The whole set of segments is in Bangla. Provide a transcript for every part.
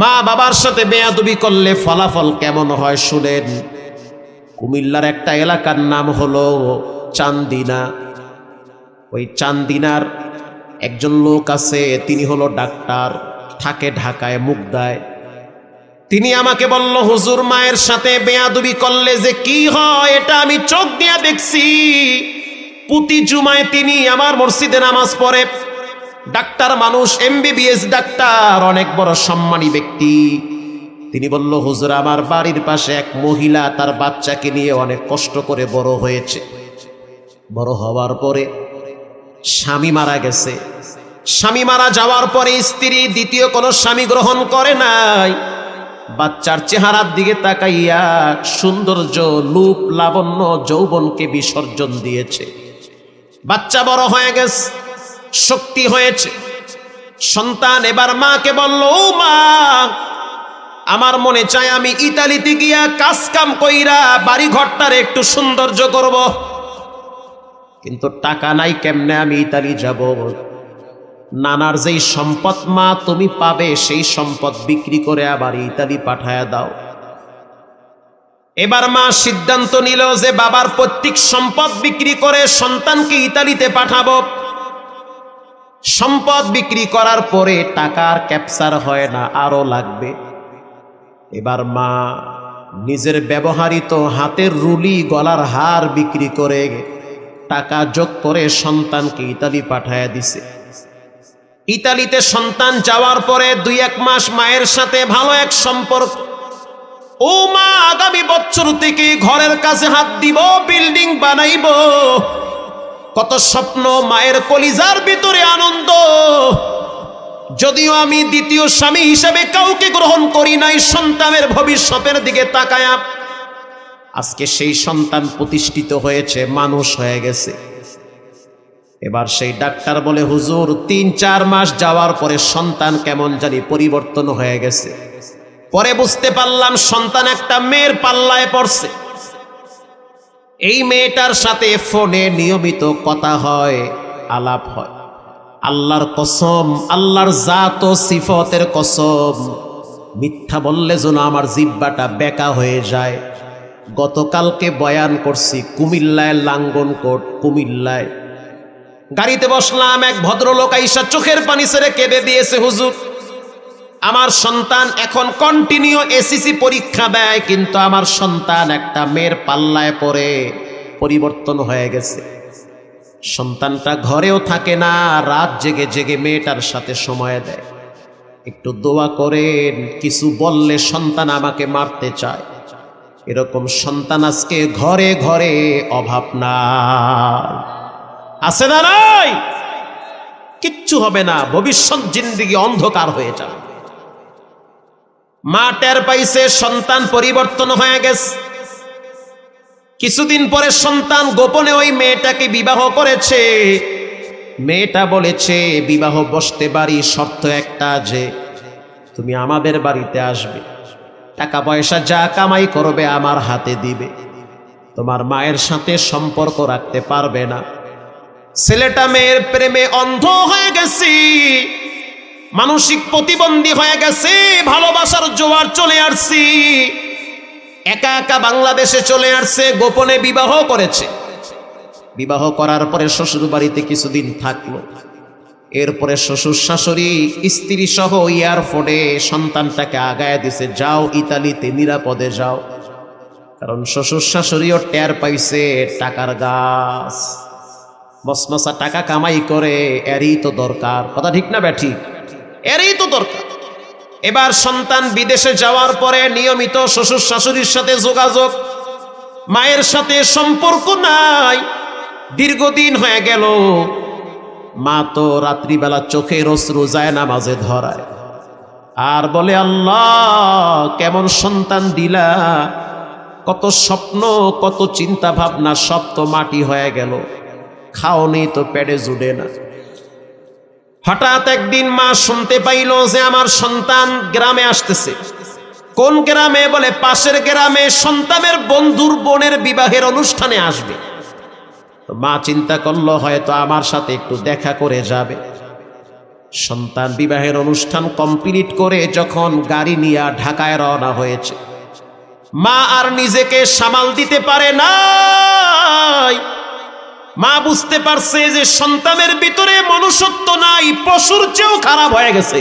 মা বাবার সাথে বেয়াদবি করলে ফলাফল কেমন হয় শুনেন। কুমিল্লার একটা এলাকার নাম হলো চান্দিনা। ওই চান্দিনার একজন লোক আছে, তিনি হলো ডাক্তার, থাকে ঢাকায় মুগদায়। তিনি আমাকে বলল, হুজুর মায়ের সাথে বেয়াদবি করলে যে কি হয় এটা আমি চোখ দিয়ে দেখছি। প্রতি জুমায় তিনি আমার মসজিদে নামাজ পড়ে। ডাক্তার মানুষ, MBBS ডাক্তার, অনেক বড় সম্মানী ব্যক্তি। তিনি বলল, হুজুর আমার বাড়ির পাশে এক মহিলা তার বাচ্চাকে নিয়ে অনেক কষ্ট করে বড় হয়েছে। বড় হওয়ার পরে স্বামী মারা গেছে। স্বামী মারা যাওয়ার পরে স্ত্রী দ্বিতীয় কোনো স্বামী গ্রহণ করে নাই। বাচ্চার চেহারার দিকে তাকাইয়া সৌন্দর্য, রূপ, লাবণ্য, যৌবনকে বিসর্জন দিয়েছে। বাচ্চা বড় হয়ে গেছে, শক্তি হয়েছে। সন্তান এবার মাকে বলল, ও মা, আমার মনে চায় আমি ইতালিতে গিয়া কাজ কাম কইরা বাড়ি ঘরটার একটু সৌন্দর্য করব, কিন্তু টাকা নাই, কেমনে আমি ইতালি যাব? নানার যেই সম্পদ মা তুমি পাবে সেই সম্পদ বিক্রি করে আবার ইতালি পাঠায়া দাও। এবার মা সিদ্ধান্ত নিল যে বাবার প্রত্যেক সম্পদ বিক্রি করে সন্তানকে ইতালিতে পাঠাবো। সম্পদ বিক্রি করার পরে টাকার ক্যাপচার হয় না, আরো লাগবে। এবার মা নিজের ব্যবহৃত হাতের রুলি, গলার হার বিক্রি করে টাকা যোগ করে সন্তানকে ইতালি পাঠায়া দিছে। ইতালিতে সন্তান যাওয়ার পরে 2-1 মাস মায়ের সাথে ভালো এক সম্পর্ক। ও মা, আগামী বছর থেকে ঘরের কাছে হাত দিব, বিল্ডিং বানাইব। কত স্বপ্ন, মায়ের কলিজার ভিতরে আনন্দ। যদিও আমি দ্বিতীয় স্বামী হিসেবে কাউকে গ্রহণ করি নাই, সন্তানের ভবিষ্যতের দিকে তাকায়া আজকে সেই সন্তান প্রতিষ্ঠিত হয়েছে, মানুষ হয়ে গেছে। এবার সেই ডাক্তার বলে, হুজুর 3-4 মাস যাওয়ার পরে সন্তান কেমন জানি পরিবর্তন হয়ে গেছে। পরে বুঝতে পারলাম সন্তান একটা মেয়ের পাল্লায় পড়ছে। এই মেয়েটার সাথে ফোনে নিয়মিত কথা হয়, আলাপ হয়। আল্লাহর কসম, আল্লাহর জাত ও সিফতের কসম, মিথ্যা বললে যেন আমার জিহ্বাটা বেঁকা হয়ে যায়। গতকালকে বয়ান করছি কুমিল্লায়, লাঙ্গনকোট কুমিল্লায়। গাড়িতে বসলাম, এক ভদ্রলোক আইসা চোখের পানি ছেড়ে কেঁদে দিয়েছে, হুজুর আমার সন্তান এখন কন্টিনিউ SSC পরীক্ষা দেয়, কিন্তু আমার সন্তান একটা মেয়ের পাল্লায় পড়ে পরিবর্তন হয়ে গেছে। সন্তানটা ঘরেও থাকে না, রাত জেগে জেগে মেয়েটার সাথে সময় দেয়। একটু দোয়া করেন, কিছু বললে সন্তান আমাকে মারতে চায়। এরকম সন্তান আজকে ঘরে ঘরে অভাব নাই, আছে না নাই? কিচ্ছু হবে না, ভবিষ্যৎ জিন্দেগি অন্ধকার হয়ে যাবে। মা টের পাইছে সন্তান পরিবর্তন হয়ে গেছে। কিছুদিন পরে সন্তান গোপনে ওই মেয়েটাকে বিবাহ করেছে। মেয়েটা বলেছে, বিবাহ বসতে পারি, শর্ত একটা, যে তুমি আমাদের বাড়িতে আসবে, টাকা পয়সা যা কামাই করবে আমার হাতে দিবে, তোমার মায়ের সাথে সম্পর্ক রাখতে পারবে না। ছেলেটা মেয়ের প্রেমে অন্ধ হয়ে গেছে, মানসিক প্রতিবন্ধী হয়ে গেছে। ভালোবাসার জোয়ার চলে আসছি, একা একা বাংলাদেশে চলে আসছে, গোপনে বিবাহ করেছে। বিবাহ করার পরে শ্বশুর বাড়িতে কিছুদিন থাকলো। এরপরে শ্বশুর শাশুড়ি স্ত্রী সহ এয়ারপোর্টে সন্তানটাকে আগায় দিছে, যাও ইতালিতে নিরাপদে যাও। কারণ শ্বশুর শাশুড়িও টের পাইছে টাকার গাছ, মসমসা টাকা কামাই করে, এরই তো দরকার। কথা ঠিক না ব্যাঠিক? এরই তো দরকার। এবার সন্তান বিদেশে যাওয়ার পরে নিয়মিত শ্বশুর শাশুড়ির সাথে যোগাযোগ, মায়ের সাথে সম্পর্ক নাই। দীর্ঘদিন হয়ে গেল। মা তো রাত্রিবেলা চোখের অশ্রু যায় নামাজে ধরায়, আর বলে, আল্লাহ কেমন সন্তান দিলা, কত স্বপ্ন, কত চিন্তা ভাবনা, সব তো মাটি হয়ে গেল, খাও নেই তো পেটে জুড়ে না। হঠাৎ একদিন মা শুনতে পাইল যে আমার সন্তান গ্রামে আসতেছে। কোন গ্রামে? বলে পাশের গ্রামে সন্তানের বন্ধুর বোনের বিবাহের অনুষ্ঠানে আসবে। মা চিন্তা করলো হয়তো আমার সাথে একটু দেখা করে যাবে। সন্তান বিবাহের অনুষ্ঠান কমপ্লিট করে যখন গাড়ি নিয়ে ঢাকায় রওনা হয়েছে, মা আর নিজেকে সামাল দিতে পারে নাই। মা বুঝতে পারছে যে সন্তানের ভিতরে মনুষ্যত্ব নাই, পশুর চেয়েও খারাপ হয়ে গেছে।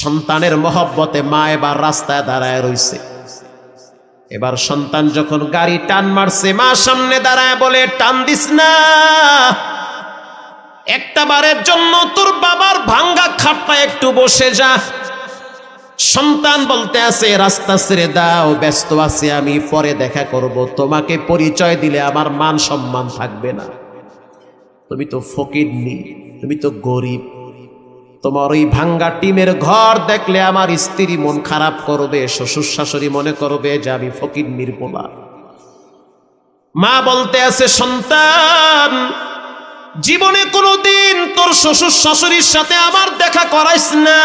সন্তানের মহব্বতে মা এবার রাস্তায় দাঁড়ায় রইছে। এবার সন্তান যখন গাড়ি টান মারছে, মা সামনে দাঁড়ায় বলে, টান দিস না, একটা বারের জন্য তোর বাবার ভাঙ্গা খাটটা একটু বসে যা। সন্তান বলতে আছে, রাস্তা ছেড়ে দাও, ব্যস্ত আছি আমি, পরে দেখা করব, তোমাকে পরিচয় দিলে আমার মান সম্মান থাকবে না। তুমি তো ফকিরনি, তুমি তো গরিব, তোমার ওই ভাঙ্গা টিমের ঘর দেখলে আমার স্ত্রী মন খারাপ করবে, শ্বশুর শাশুড়ি মনে করবে যে আমি ফকিরনির পোলা। মা বলতে আছে, সন্তান জীবনে কোনোদিন তোর শ্বশুর শাশুড়ির সাথে আমার দেখা করাইস না,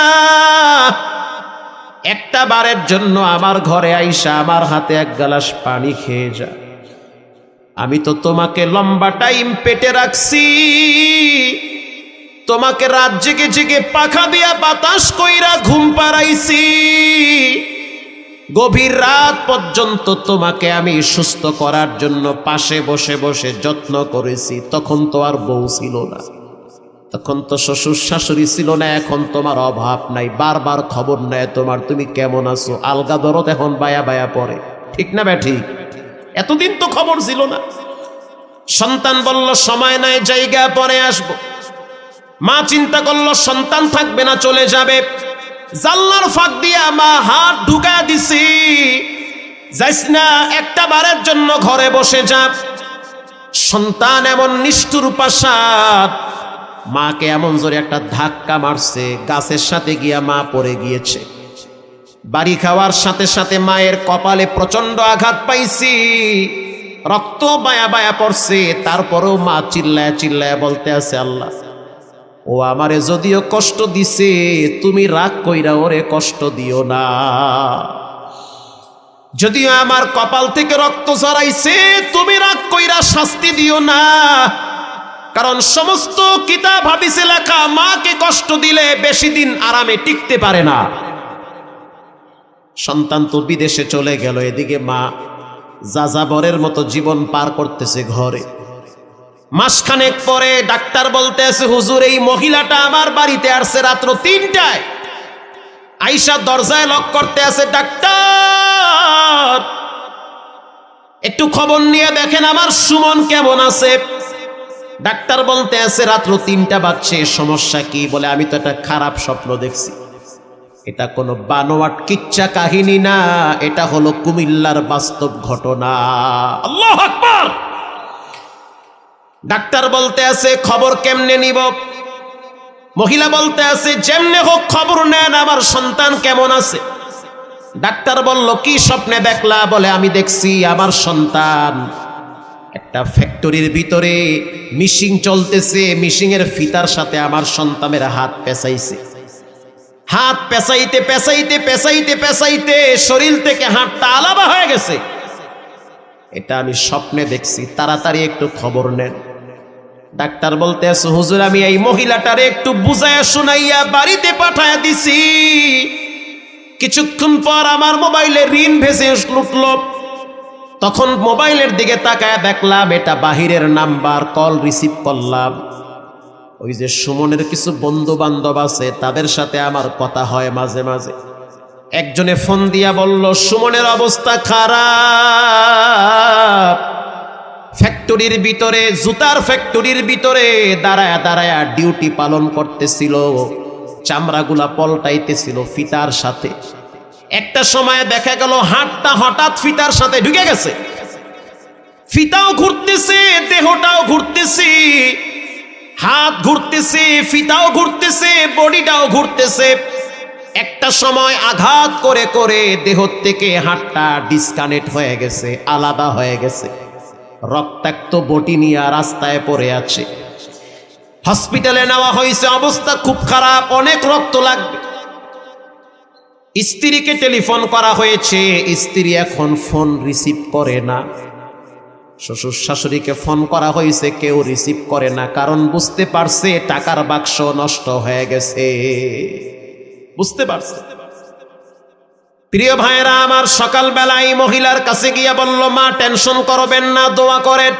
একটা বারের জন্য আমার ঘরে আইসা আমার হাতে এক গ্লাস পানি খেয়ে যা। আমি তো তোমাকে লম্বা টাইম পেটে রাখছি, তোমাকে রাত জেগে জেগে পাখা দিয়া বাতাস কইরা ঘুম পাড়াইছি, গভীর রাত পর্যন্ত তোমাকে আমি সুস্থ করার জন্য পাশে বসে বসে যত্ন করেছি। তখন তো আর বউ ছিল না, তখন তো শ্বশুর শাশুড়ি ছিল না, এখন তোমার অভাব নাই, বারবার খবর নেয় তোমার, তুমি কেমন আছো। আলগা দরদ এখন বায়া বায়া পড়ে, ঠিক না বে ঠিক? এতদিন তো খবর ছিল না। সন্তান বলল, সময় নাই, জায়গা পরে আসবো। মা চিন্তা করলো সন্তান থাকবে না, চলে যাবে। জানলার ফাঁক দিয়া মা হাত ঢুকা দিছি, যাইস না, একটা বারের জন্য ঘরে বসে যা। সন্তান এমন নিষ্ঠুর পাশাদ, মাকে এমন জোরে একটা ধাক্কা মারছে, গাছের সাথে গিয়া মা পড়ে গিয়েছে। বাড়ি খাওয়ার সাথে সাথে মায়ের কপালে প্রচন্ড আঘাত পাইছি, রক্ত বায়া বায়া পড়ছে। তারপরেও মা চিল্লায় চিল্লায় বলতে আছে, আল্লাহ ও আমারে যদিও কষ্ট দিছে, তুমি রাগ কইরা ওরে কষ্ট দিও না। যদিও আমার কপাল থেকে রক্ত ঝরাইছে, তুমি রাগ কইরা শাস্তি দিও না, কারণ সমস্ত কিতাব হাদিসে লেখা মাকে কষ্ট দিলে বেশি দিন আরামে টিকতে পারে না। সন্তান তো বিদেশে চলে গেল, এদিকে মা যাযাবরের মতো জীবন পার করতেছে ঘরে। মাসখানেক পরে ডাক্তার বলতে আছে, হুজুর এই মহিলাটা আমার বাড়িতে আসছে রাত্র ৩টায়, আইসা দরজায় লক করতে আছে, ডাক্তার একটু খবর নিয়ে দেখেন আমার সুমন কেমন আছে। ডাক্তার বলতে আছে, রাত্র ৩টা বাজছে, সমস্যা কি? বলে, আমি তো একটা খারাপ স্বপ্ন দেখছি। এটা কোনো বানোয়াট কিচ্ছা কাহিনী না, এটা হলো কুমিল্লার বাস্তব ঘটনা। আল্লাহু আকবার। ডাক্তার বলতে আছে, খবর কেমনে নিব? মহিলা বলতে আছে, যেমনে হোক খবর নেন, আমার সন্তান কেমন আছে। ডাক্তার বলল, কি স্বপ্নে দেখলা? বলে, আমি দেখছি আমার সন্তান একটা ফ্যাক্টরির ভিতরে মিশিং চলতেছে, মিশিং এর ফিতার সাথে আমার সন্তানের হাত পেঁচাইছে। হাত পেঁচাইতে পেঁচাইতে পেঁচাইতে পেঁচাইতে শরীর থেকে হাতটা আলাদা হয়ে গেছে। এটা আমি স্বপ্নে দেখছি, তাড়াতাড়ি একটু খবর নেন। ডাক্তার বলতে আছে, হুজুর আমি এই মহিলাটারে একটু বুঝাইয়া শুনাইয়া বাড়িতে পাঠায়া দিছি। কিছুক্ষণ পর আমার মোবাইলে ঋণ ভেসে উঠল। তখন মোবাইলের দিকে তাকায় দেখলাম এটা বাহিরের নাম্বার, কল রিসিভ করলাম। ওই যে সুমনের কিছু বন্ধু বান্ধব আছে, তাদের সাথে আমার কথা হয় মাঝে মাঝে। একজনে ফোন দিয়া বলল, সুমনের অবস্থা খারাপ, ফ্যাক্টরির ভিতরে, জুতার ফ্যাক্টরির ভিতরে দাঁড়ায়া দাঁড়ায়া ডিউটি পালন করতেছিল, চামড়াগুলা পলটাইতেছিল ফিতার সাথে। একটা সময় দেখা গেল হাতটা হঠাৎ ফিতার সাথে ঢুকে গেছে, ফিতাও ঘুরতেছে, দেহটাও ঘুরতেছে, হাত ঘুরতেছে, ফিতাও ঘুরতেছে, বডিটাও ঘুরতেছে। একটা সময় আঘাত করে করে দেহ থেকে হাতটা ডিসকানেক্ট হয়ে গেছে, আলাদা হয়ে গেছে। রক্তাক্ত বটি নিয়ে রাস্তায় পড়ে আছে। হসপিটালে নেওয়া হয়েছে, অবস্থা খুব খারাপ, অনেক রক্ত লাগবে। স্ত্রীকে টেলিফোন করা হয়েছে, স্ত্রী এখন ফোন রিসিভ করে না। শ্বশুর শাশুড়িকে ফোন করা হয়েছে, কেউ রিসিভ করে না, কারণ বুঝতে পারছে টাকার বাক্স নষ্ট হয়ে গেছে। বুঝতে পারছে। প্রিয় ভাইরা আমার, সকালবেলায় মহিলার কাছে গিয়া বলল, মা টেনশন করবেন না, দোয়া করেন,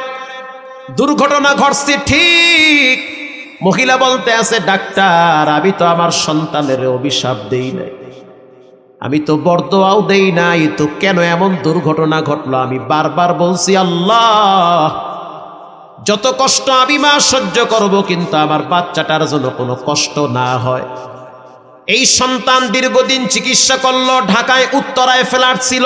দুর্ঘটনা ঘটছে ঠিক। মহিলা বলতে আছে, ডাক্তার আমি তো আমার সন্তানের অভিশাপ দেই নাই, আমি তো বরদোয়াও দেই নাই, তো কেন এমন দুর্ঘটনা ঘটলো? আমি বারবার বলছি, আল্লাহ যত কষ্ট আমি মা সহ্য করব, কিন্তু আমার বাচ্চাটার জন্য কোনো কষ্ট না হয়। এই সন্তান দীর্ঘদিন চিকিৎসা করলো, ঢাকায় উত্তরায় ফ্ল্যাট ছিল,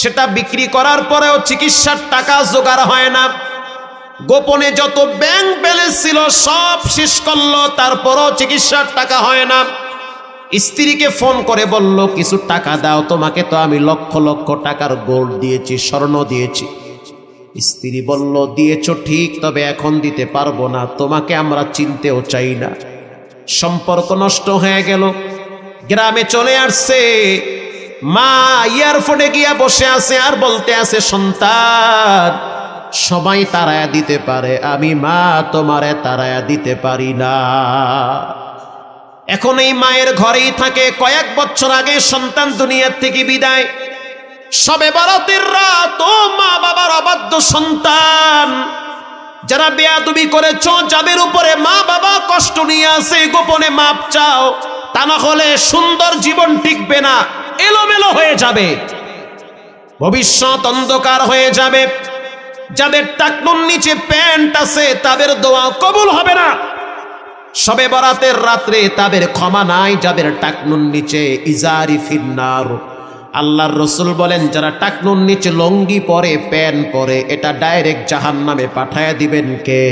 সেটা বিক্রি করার পরেও চিকিৎসার টাকা জোগাড় হয় না। গোপনে যত ব্যাংক ব্যালেন্স ছিল সব শেষ করলো, তারপরও চিকিৎসার টাকা হয় না। স্ত্রীকে ফোন করে বলল, কিছু টাকা দাও, তোমাকে তো আমি লক্ষ লক্ষ টাকার গোল্ড দিয়েছি, স্বর্ণ দিয়েছি। স্ত্রী বলল, দিয়েছো ঠিক, তবে এখন দিতে পারবো না, তোমাকে আমরা চিনতেও চাই না। সম্পর্ক নষ্ট হয়ে গেল। গ্রামে চলে আসছে, মা এয়ারপোর্টে গিয়া বসে আছে আর বলতে আছে, সন্তান সবাই তাড়ায়া দিতে পারে, আমি মা তোমারে তাড়ায়া দিতে পারি না। এখন এই মায়ের ঘরেই থাকে। কয়েক বছর আগে সন্তান দুনিয়ার থেকে বিদায়। শবে বরাতের রাত, ও মা বাবার অবাধ্য সন্তান, যারা বেয়াদবি করেছ, যাদের উপরে মা বাবা কষ্ট নিয়ে আসে, গোপনে মাপ চাও, তা না হলে সুন্দর জীবন টিকবে না, এলোমেলো হয়ে যাবে, ভবিষ্যৎ অন্ধকার হয়ে যাবে। যাদের টাকনুর নিচে প্যান্ট আছে তাদের দোয়া কবুল হবে না। শবে বরাতের রাত্রে তাদের ক্ষমা নাই। যাদের টাকনুর নিচে ইজারি ফিন্নার, আল্লাহর রসুল বলেন, যারা টাকনুর নিচে লঙ্গি পরে, প্যান্ট পরে, এটা ডাইরেক্ট জাহান্নামে পাঠায় দিবেন কে?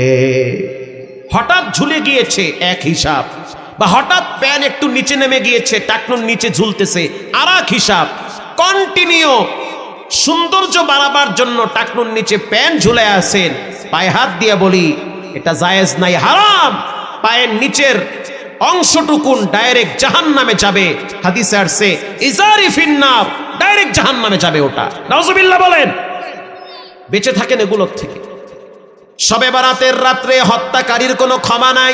হঠাৎ ঝুলে গিয়েছে এক হিসাব, বা হঠাৎ প্যান্ট একটু নিচে নেমে গিয়েছে, টাকনুর নিচে ঝুলতেছে আর এক হিসাব। কন্টিনিউ সৌন্দর্য বাড়াবার জন্য টাকনুর নিচে প্যান্ট ঝুলে আছেন, পায়ে হাত দিয়ে বলি এটা জায়েজ নাই, হারাম। পায়ের নিচের অংশটুকুন ডাইরেক্ট জাহান্নামে যাবে। হাদিসে আসছে, ইজারি ফিন্নার, ডাইরেক্ট জাহান্নামে যাবে ওটা। নাউজুবিল্লাহ বলেন। বেঁচে থাকেন এগুলোর থেকে। শবে বরাতের রাত্রে হত্যাকারীর কোনো ক্ষমা নাই।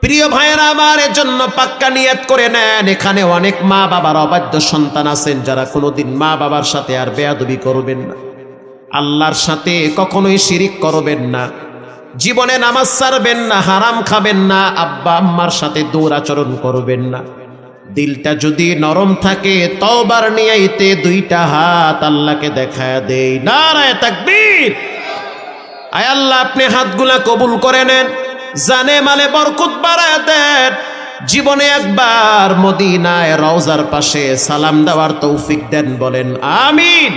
প্রিয় ভাইয়েরা আমার, এর জন্য পাক্কা নিয়ত করে নেন। এখানে অনেক মা বাবার অবাধ্য সন্তান আছেন, যারা কোনোদিন মা বাবার সাথে আর বেয়াদবি করবেন না, আল্লাহর সাথে কখনোই শিরিক করবেন না, জীবনে নামাজ ছাড়বেন না, হারাম খাবেন না, আব্বা আম্মার সাথে দুরাচরণ করবেন না। দিলটা যদি নরম থাকে, তওবার নিয়াইতে দুইটা হাত আল্লাহকে দেখায় দেই, নারায়ে তাকবীর। আয় আল্লাহ, আপনি হাতগুলা কবুল করে নেন, জানে মালে বরকত বাড়ায় দেন। জীবনে একবার মদিনায় রওজার পাশে সালাম দেওয়ার তৌফিক দেন, বলেন আমিন।